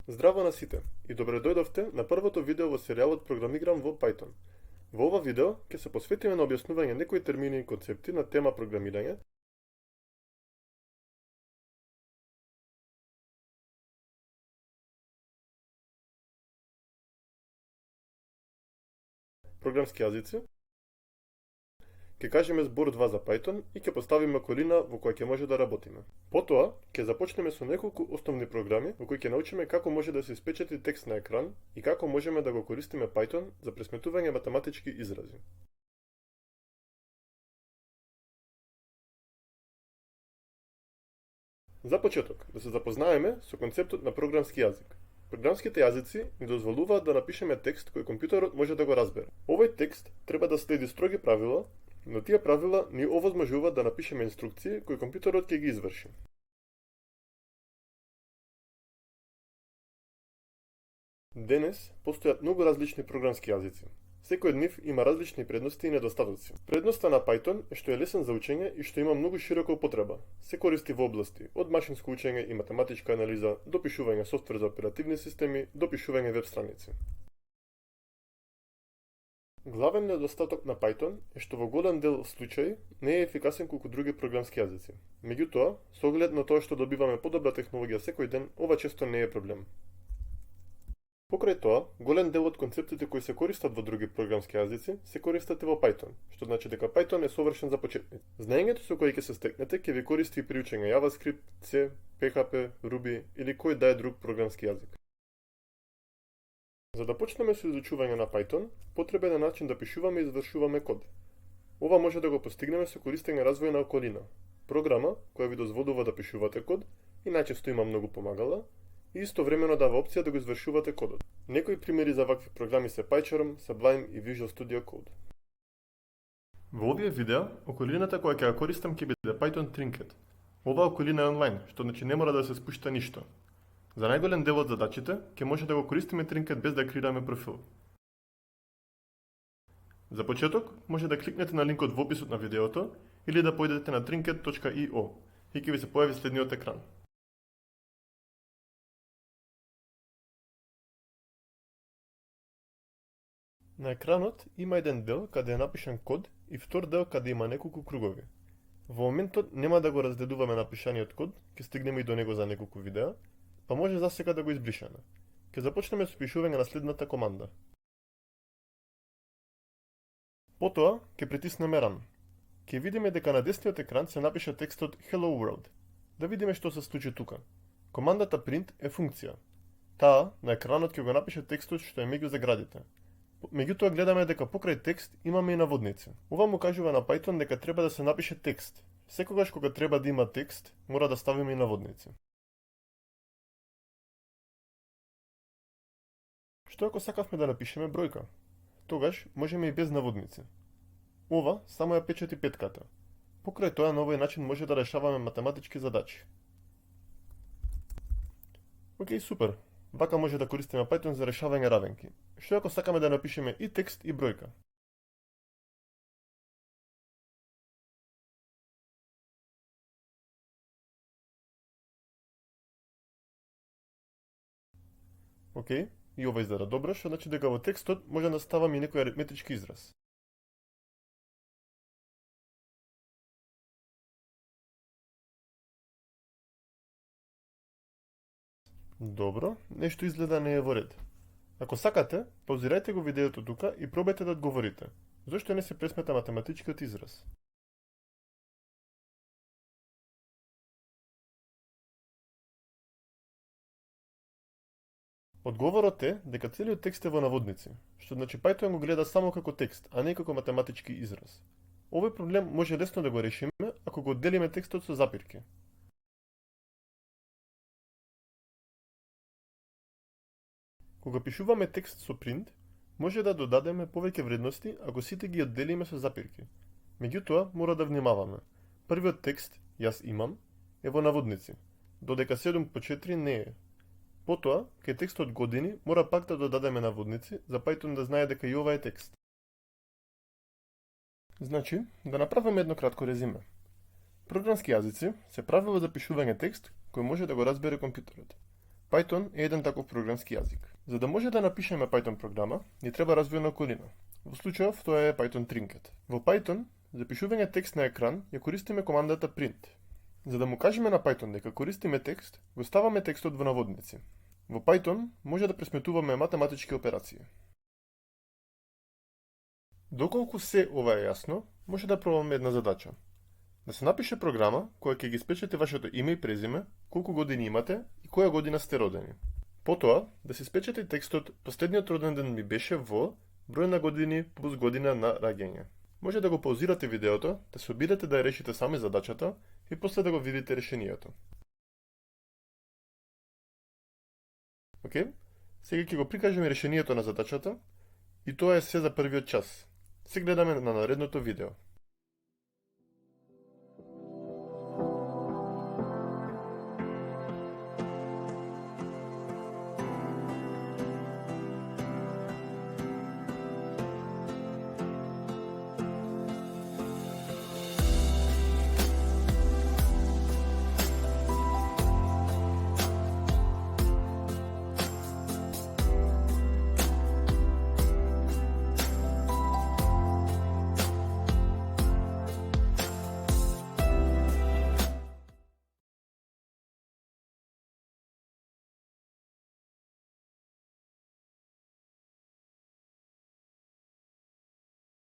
Здраво на сите и добре дојдовте на првото видео во серијалот Програмирам во Python. Во ова видео ќе се посветиме на објаснување некои термини и концепти на тема програмирање, програмски јазици, ќе кажеме збор 2 за Python и ќе поставиме околина во која ќе може да работиме. Потоа, ќе започнеме со неколку основни програми во кои ќе научиме како може да се испечати текст на екран и како можеме да го користиме Python за пресметување математички изрази. За почеток, да се запознаеме со концептот на програмски јазик. Програмските јазици ни дозволуваат да напишеме текст кој компјутерот може да го разбере. Овој текст треба да следи строги правила, но тие правила ни овозможуваат да напишеме инструкции кои компјутерот ќе ги изврши. Денес постојат многу различни програмски јазици. Секој од нив има различни предности и недостатоци. Предноста на Python е што е лесен за учење и што има многу широка употреба. Се користи во области од машинско учење и математичка анализа до пишување софтвер за оперативни системи, до пишување веб страници. Главен недостаток на Python е што во голем дел случаи не е ефикасен колку други програмски јазици. Меѓутоа, со оглед на тоа што добиваме подобра технологија секој ден, ова често не е проблем. Покрај тоа, голем дел од концептите кои се користат во други програмски јазици се користат и во Python, што значи дека Python е совршен за почетници. Знаењето со кој ќе се стекнете ќе ви користи и при учење JavaScript, C, PHP, Ruby или кој да е друг програмски јазик. За да почнеме со изучување на Python, потребен е начин да пишуваме и извршуваме код. Ова може да го постигнеме со користење развојна околина, програма која ви дозволува да пишувате код и најчесто има многу помагала, и истовремено дава опција да го извршувате кодот. Некои примери за вакви програми се PyCharm, Sublime и Visual Studio Code. Во овие видеа, околината која ќе ја користам ќе биде Python Trinket. Оваа околина е онлайн, што значи не мора да се спушта ништо. За најголем дел од задачите, ќе може да го користиме Trinket без да креираме профил. За почеток, може да кликнете на линкот во описот на видеото или да појдете на trinket.io и ќе ви се појави следниот екран. На екранот има еден дел каде е напишан код и втор дел каде има неколку кругови. Во моментот нема да го разделуваме напишаниот код, ќе стигнеме и до него за неколку видеа, па може засега да го избришеме. Ќе започнеме со пишување на следната команда. Потоа ќе притиснеме Run. Ќе видиме дека на десниот екран се напиша текстот Hello World. Да видиме што се случи тука. Командата print е функција. Таа на екранот ќе го напише текстот што е меѓу заградите. Меѓутоа гледаме дека покрај текст имаме и наводници. Ова му кажува на Python дека треба да се напише текст. Секогаш кога треба да има текст, мора да ставиме и наводници. Што ако сакавме да напишеме бројка? Тогаш можеме и без наводници. Ова само ја печати петката. Покрај тоа на овој начин може да решаваме математички задачи. Океј, супер. Вака може да користиме Python за решавање равенки. Што ако сакаме да напишеме и текст и бројка? Океј, и ова изгледа добро, што значи дека во текстот може да ставаме и некој аритметички израз. Добро, нешто изгледа не е во ред. Ако сакате, паузирајте го видеото тука и пробајте да одговорите. Зошто не се пресмета математичкиот израз? Одговорот е дека целиот текст е во наводници, што значи Python го гледа само како текст, а не како математички израз. Овој проблем може лесно да го решиме ако го одделиме текстот со запирки. Кога пишуваме текст со print, може да додадеме повеќе вредности ако сите ги одделиме со запирки. Меѓутоа, мора да внимаваме. Првиот текст, јас имам, е во наводници, додека 7 по 4 не е. Потоа, кај текстот години, мора пак да додадеме наводници за Python да знае дека и ова е текст. Значи, да направиме едно кратко резиме. Програмски јазици се правила за пишување текст кој може да го разбере компјутерот. Python е еден таков програмски јазик. За да може да напишеме Python програма, ни треба развоена околина. Во случајов тоа е Python Trinket. Во Python, за пишување текст на екран, ја користиме командата print. За да му кажеме на Python дека користиме текст, го ставаме текстот во наводници. Во Python може да пресметуваме математички операции. Доколку се ова е јасно, може да пробаме една задача. Да се напише програма која ќе ги спечете вашето име и презиме, колку години имате и која година сте родени. Потоа, да се спечете текстот "Последниот роден ден ми беше во број на години плюс година на раѓање". Може да го паузирате видеото, да се обидете да ја решите сами задачата и после да го видите решението. Океј, сега ќе го прикажеме решението на задачата и тоа е се за првиот час. Се гледаме на наредното видео.